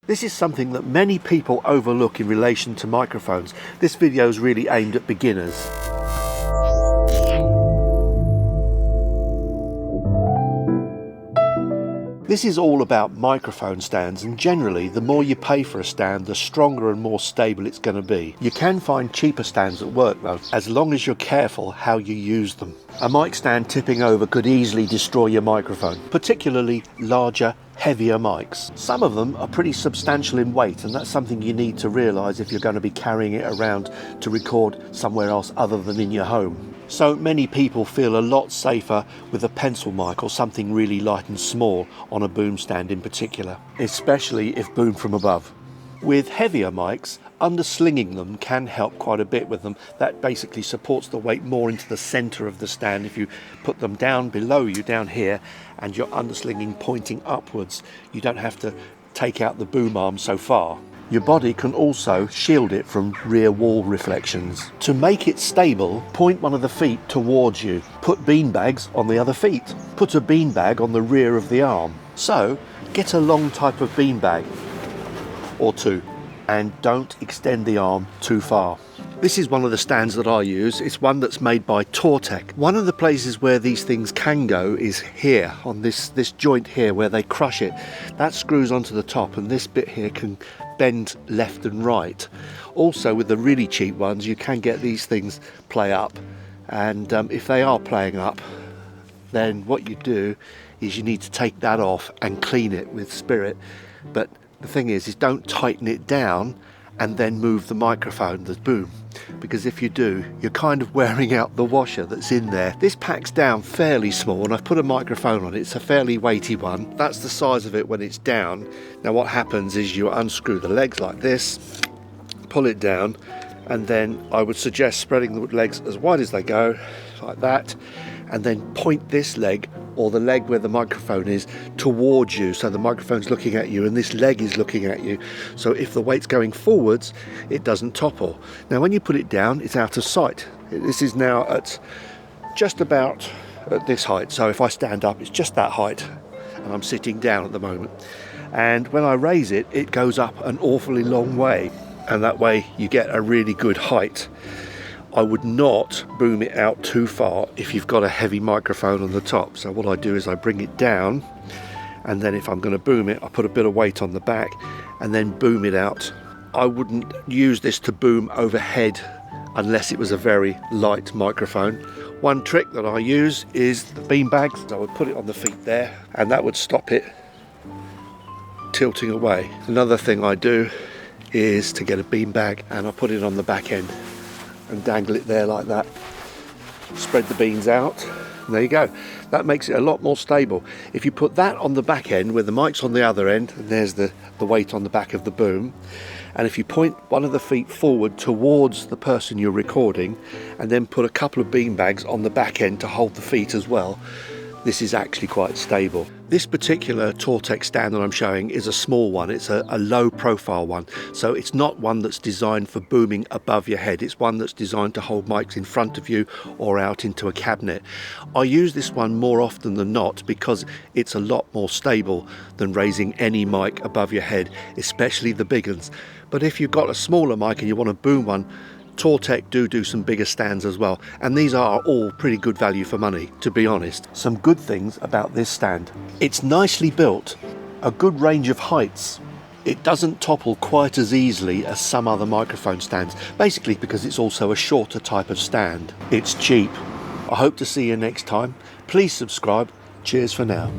This is something that many people overlook in relation to microphones. This video is really aimed at beginners. This is all about microphone stands, and generally the more you pay for a stand, the stronger and more stable it's going to be. You can find cheaper stands that work though, as long as you're careful how you use them. A mic stand tipping over could easily destroy your microphone, particularly larger, heavier mics. Some of them are pretty substantial in weight, and that's something you need to realise if you're going to be carrying it around to record somewhere else other than in your home. So many people feel a lot safer with a pencil mic or something really light and small on a boom stand in particular, especially if boomed from above. With heavier mics, underslinging them can help quite a bit with them. That basically supports the weight more into the centre of the stand. If you put them down below you, down here, and you're underslinging pointing upwards, you don't have to take out the boom arm so far. Your body can also shield it from rear wall reflections. To make it stable, point one of the feet towards you. Put beanbags on the other feet. Put a beanbag on the rear of the arm. So, get a long type of beanbag or two, and don't extend the arm too far. This is one of the stands that I use. It's one that's made by Tourtech. One of the places where these things can go is here, on this joint here where they crush it. That screws onto the top, and this bit here can bend left and right. Also, with the really cheap ones, you can get these things play up, and if they are playing up, then what you do is you need to take that off and clean it with Spirit. But the thing is don't tighten it down and then move the microphone, the boom, because if you do, you're kind of wearing out the washer that's in there. This packs down fairly small, and I've put a microphone on it. It's a fairly weighty one. That's the size of it when it's down. Now what happens is you unscrew the legs like this, pull it down, and then I would suggest spreading the legs as wide as they go, like that, and then point this leg, or the leg where the microphone is, towards you, so the microphone's looking at you and this leg is looking at you. So if the weight's going forwards, it doesn't topple. Now when you put it down, it's out of sight. This is now at just about at this height, so if I stand up, it's just that height, and I'm sitting down at the moment. And when I raise it, it goes up an awfully long way, and that way you get a really good height. I would not boom it out too far if you've got a heavy microphone on the top. So what I do is I bring it down, and then if I'm going to boom it, I put a bit of weight on the back and then boom it out. I wouldn't use this to boom overhead unless it was a very light microphone. One trick that I use is the beanbags. I would put it on the feet there, and that would stop it tilting away. Another thing I do is to get a beanbag, and I put it on the back end and dangle it there like that. Spread the beans out, and there you go. That makes it a lot more stable. If you put that on the back end with the mic's on the other end, and there's the weight on the back of the boom, and if you point one of the feet forward towards the person you're recording, and then put a couple of beanbags on the back end to hold the feet as well, this is actually quite stable. This particular Tourtech stand that I'm showing is a small one. It's a low profile one, so it's not one that's designed for booming above your head. It's one that's designed to hold mics in front of you or out into a cabinet. I use this one more often than not because it's a lot more stable than raising any mic above your head, especially the big ones. But if you've got a smaller mic and you want to boom one, Tourtech do some bigger stands as well, and these are all pretty good value for money, to be honest. Some good things about this stand: it's nicely built, a good range of heights. It doesn't topple quite as easily as some other microphone stands, basically because it's also a shorter type of stand. It's cheap. I hope to see you next time. Please subscribe. Cheers for now.